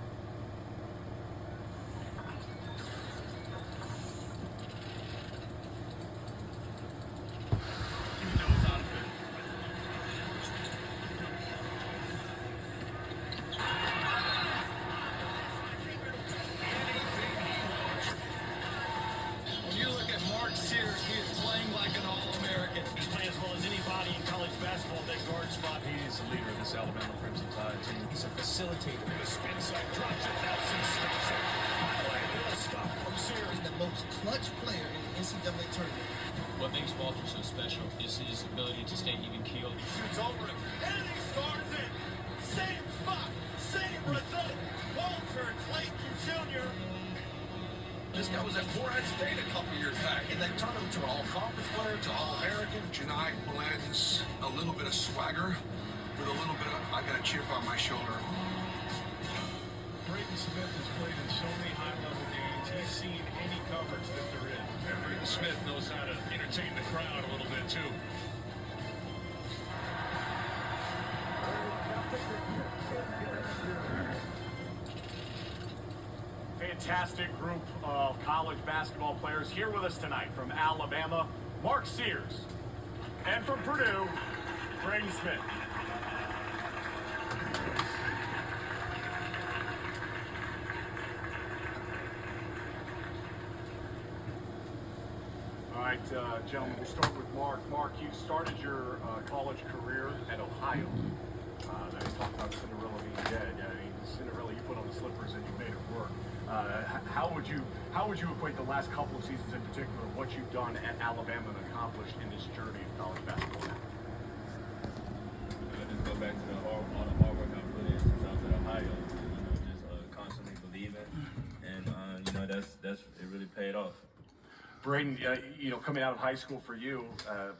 What makes Walter so special is his ability to stay even keeled. Shoots over him, and he scores it. Same spot, same result. Walter Clayton Jr. This guy was at Morehead State a couple years back, and they turned him to an all-conference player, to All-American. Janai blends a little bit of swagger with a little bit of, I got a chip on my shoulder. Braden Smith has played in so many high-level games. He's seen any coverage that there is. And Braden Smith knows how to entertain the crowd a little bit, too. Fantastic group of college basketball players here with us tonight. From Alabama, Mark Sears. And from Purdue, Braden Smith. All right, gentlemen, we'll start with Mark. Mark, you started your college career at Ohio. Now you talk about Cinderella being dead. I mean, Cinderella, you put on the slippers and you made it work. How would you equate the last couple of seasons in particular, what you've done at Alabama and accomplished in this journey of college basketball? I just go back to all the hard work I put in since I was at Ohio. Just constantly believing, and that's it really paid off. Braden, coming out of high school for you,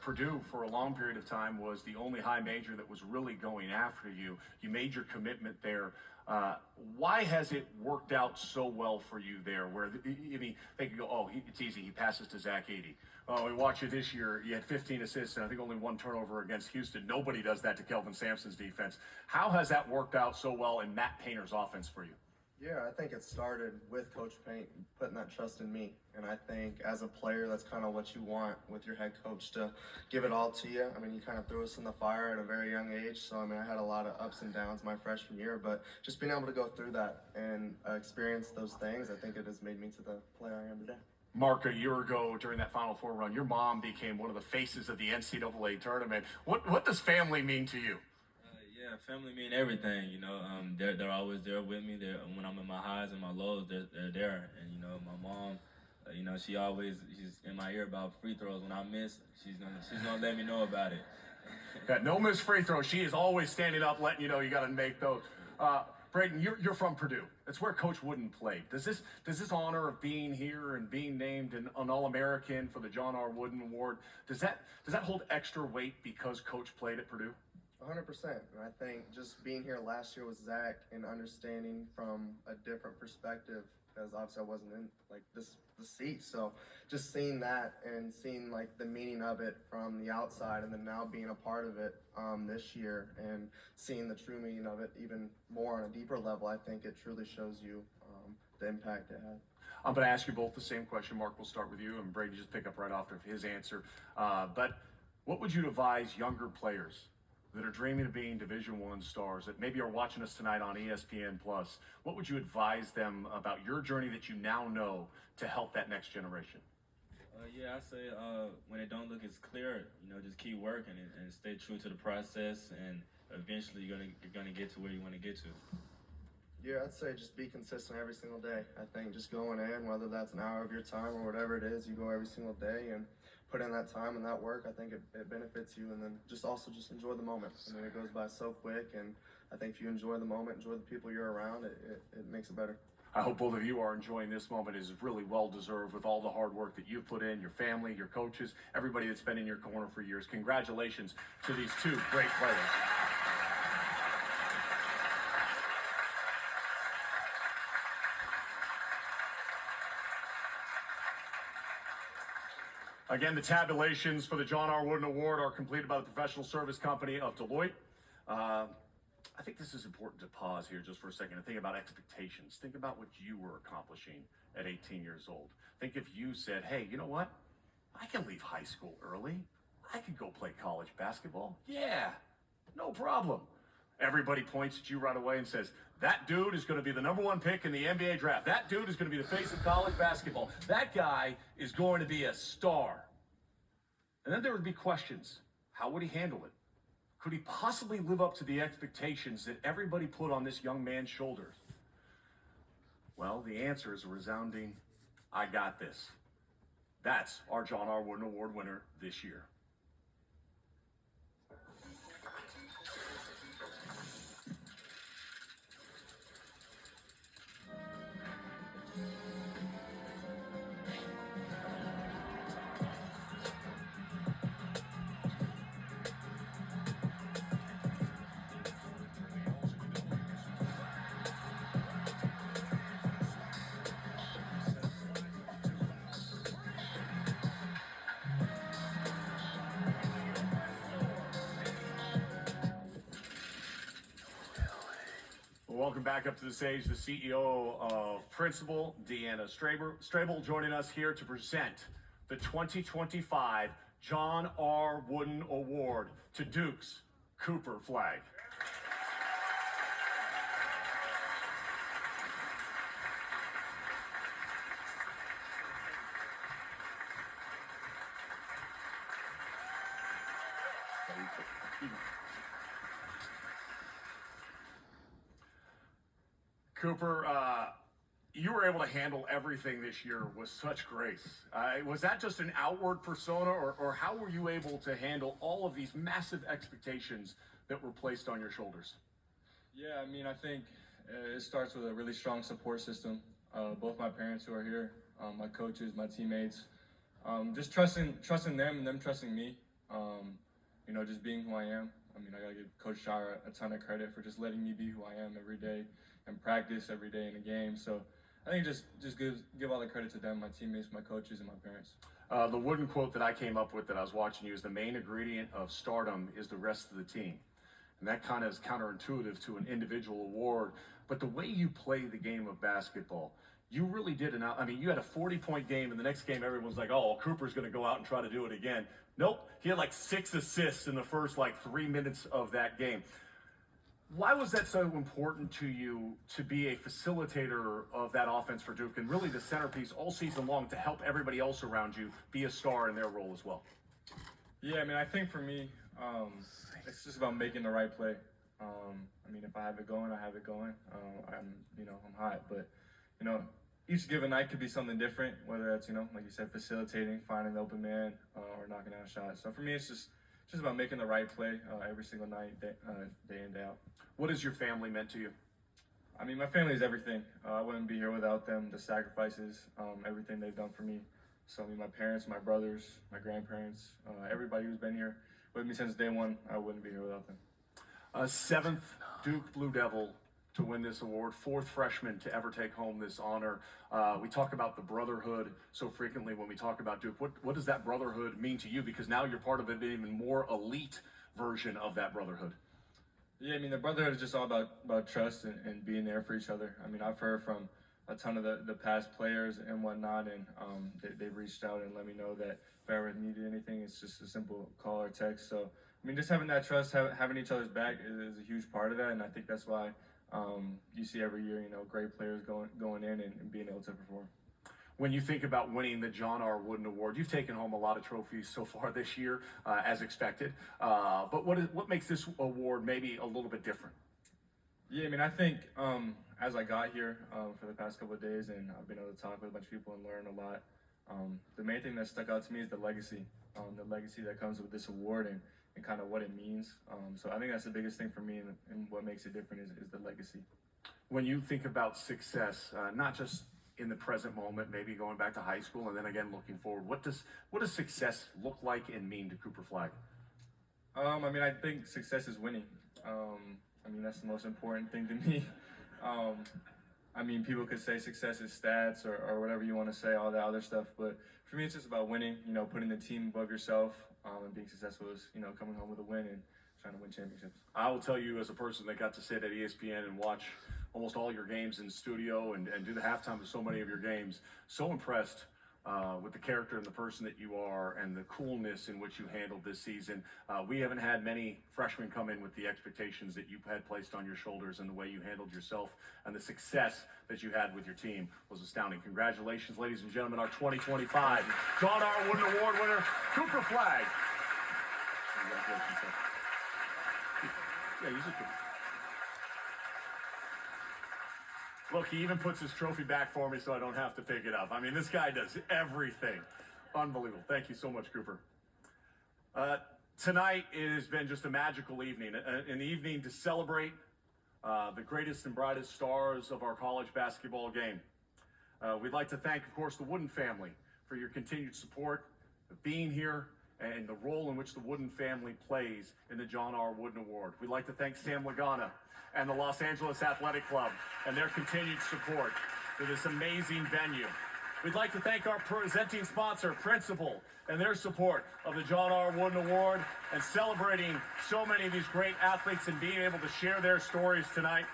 Purdue for a long period of time was the only high major that was really going after you. You made your commitment there. Why has it worked out so well for you there? Where, they could go, oh, it's easy, he passes to Zach Edey. Oh, we watch you this year, you had 15 assists and I think only 1 turnover against Houston. Nobody does that to Kelvin Sampson's defense. How has that worked out so well in Matt Painter's offense for you? Yeah, I think it started with Coach Paint putting that trust in me. And I think as a player, that's kind of what you want with your head coach, to give it all to you. I mean, he kind of threw us in the fire at a very young age. So, I mean, I had a lot of ups and downs my freshman year, but just being able to go through that and experience those things, I think it has made me to the player I am today. Mark, a year ago during that Final Four run, your mom became one of the faces of the NCAA tournament. What does family mean to you? Yeah, family mean everything, they're always there with me. When I'm in my highs and my lows, they're there. And, my mom, she's in my ear about free throws. When I miss, she's gonna let me know about it. Got no missed free throws. She is always standing up, letting you know you got to make those. Braden, you're from Purdue. That's where Coach Wooden played. Does this honor of being here and being named an All-American for the John R. Wooden Award, does that hold extra weight because Coach played at Purdue? 100%. And I think just being here last year with Zach and understanding from a different perspective, because obviously I wasn't in the seat. So just seeing that and seeing the meaning of it from the outside, and then now being a part of it this year and seeing the true meaning of it even more on a deeper level, I think it truly shows you the impact it had. I'm going to ask you both the same question. Mark, we'll start with you, and Brady just pick up right off of his answer. But what would you advise younger players that are dreaming of being Division I stars, that maybe are watching us tonight on ESPN+, what would you advise them about your journey that you now know to help that next generation? I say when it don't look as clear, just keep working and stay true to the process, and eventually you're gonna get to where you want to get to. Yeah, I'd say just be consistent every single day. I think just going in, whether that's an hour of your time or whatever it is, you go every single day and put in that time and that work. I think it benefits you, and then just enjoy the moment. I mean, it goes by so quick, and I think if you enjoy the moment, enjoy the people you're around, it makes it better. I hope both of you are enjoying this moment. It is really well-deserved with all the hard work that you've put in, your family, your coaches, everybody that's been in your corner for years. Congratulations to these two great players. Again, the tabulations for the John R. Wooden Award are completed by the professional service company of Deloitte. I think this is important to pause here just for a second and think about expectations. Think about what you were accomplishing at 18 years old. Think if you said, hey, you know what? I can leave high school early. I could go play college basketball. Yeah, no problem. Everybody points at you right away and says, that dude is going to be the #1 pick in the NBA draft. That dude is going to be the face of college basketball. That guy is going to be a star. And then there would be questions. How would he handle it? Could he possibly live up to the expectations that everybody put on this young man's shoulders? Well, the answer is a resounding, I got this. That's our John R. Wooden Award winner this year. Welcome back up to the stage, the CEO of Principal, Deanna Strable, joining us here to present the 2025 John R. Wooden Award to Duke's Cooper Flagg. Cooper, you were able to handle everything this year with such grace. Was that just an outward persona, or how were you able to handle all of these massive expectations that were placed on your shoulders? Yeah, I mean, I think it starts with a really strong support system. Both my parents who are here, my coaches, my teammates, just trusting them and them trusting me. You know, just being who I am. I mean, I gotta give Coach Shire a ton of credit for just letting me be who I am every day and practice every day in a game. So I think just give all the credit to them, my teammates, my coaches, and my parents. The Wooden quote that I came up with that I was watching you is the main ingredient of stardom is the rest of the team. And that kind of is counterintuitive to an individual award. But the way you play the game of basketball, you really did I mean, you had a 40-point game, and the next game everyone's like, oh, Cooper's going to go out and try to do it again. Nope, he had like 6 assists in the first 3 minutes of that game. Why was that so important to you to be a facilitator of that offense for Duke and really the centerpiece all season long to help everybody else around you be a star in their role as well? Yeah, I mean, I think for me, it's just about making the right play. I mean, if I have it going, I have it going. I'm hot, but each given night could be something different, whether that's, like you said, facilitating, finding the open man, or knocking down a shot. So for me, it's just about making the right play every single night, day in, day out. What has your family meant to you? I mean, my family is everything. I wouldn't be here without them, the sacrifices, everything they've done for me. So I mean, my parents, my brothers, my grandparents, everybody who's been here with me since day one, I wouldn't be here without them. 7th Duke Blue Devil to win this award, 4th freshman to ever take home this honor. We talk about the brotherhood so frequently when we talk about Duke. What does that brotherhood mean to you? Because now you're part of an even more elite version of that brotherhood. Yeah, I mean, the brotherhood is just all about trust and being there for each other. I mean, I've heard from a ton of the past players and whatnot, and they've reached out and let me know that if I ever needed anything, it's just a simple call or text. So, I mean, just having that trust, having each other's back is a huge part of that, and I think that's why you see every year, great players going in and being able to perform. When you think about winning the John R. Wooden Award, you've taken home a lot of trophies so far this year, as expected. But what makes this award maybe a little bit different? Yeah, I mean, I think as I got here for the past couple of days, and I've been able to talk with a bunch of people and learn a lot, the main thing that stuck out to me is the legacy that comes with this award and kind of what it means. So I think that's the biggest thing for me, and what makes it different is the legacy. When you think about success, not just in the present moment, maybe going back to high school and then again looking forward, what does success look like and mean to Cooper Flagg? I mean, I think success is winning. I mean, that's the most important thing to me. I mean, people could say success is stats or whatever you want to say, all that other stuff, but for me, it's just about winning, putting the team above yourself, and being successful is, coming home with a win and trying to win championships. I will tell you, as a person that got to sit at ESPN and watch almost all your games in studio and do the halftime of so many of your games, so impressed with the character and the person that you are and the coolness in which you handled this season. We haven't had many freshmen come in with the expectations that you had placed on your shoulders, and the way you handled yourself and the success that you had with your team was astounding. Congratulations, ladies and gentlemen, our 2025 John R. Wooden Award winner, Cooper Flagg. Congratulations, sir. Yeah, use it. Look, he even puts his trophy back for me so I don't have to pick it up. I mean, this guy does everything. Unbelievable. Thank you so much, Cooper. Tonight, it has been just a magical evening, an evening to celebrate the greatest and brightest stars of our college basketball game. We'd like to thank, of course, the Wooden family for your continued support of being here and the role in which the Wooden family plays in the John R. Wooden Award. We'd like to thank Sam Lagana and the Los Angeles Athletic Club and their continued support for this amazing venue. We'd like to thank our presenting sponsor, Principal, and their support of the John R. Wooden Award and celebrating so many of these great athletes and being able to share their stories tonight.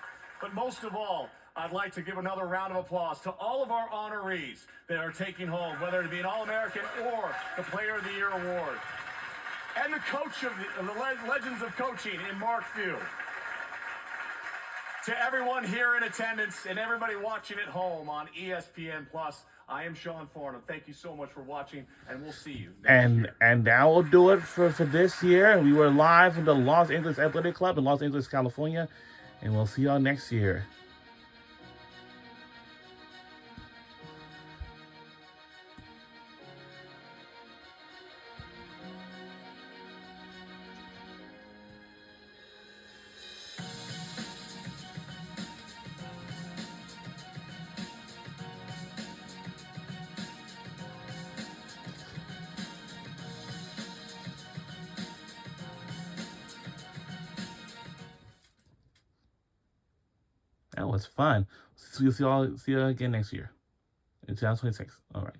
But most of all, I'd like to give another round of applause to all of our honorees that are taking home, whether it be an All-American or the Player of the Year award. And the coach of the Legends of Coaching in Mark Few. To everyone here in attendance and everybody watching at home on ESPN+, I am Sean Farnham. Thank you so much for watching, and we'll see you next year. And that will do it for this year. We were live from the Los Angeles Athletic Club in Los Angeles, California, and we'll see y'all next year. That was fun. See you all again next year in 2026. All right.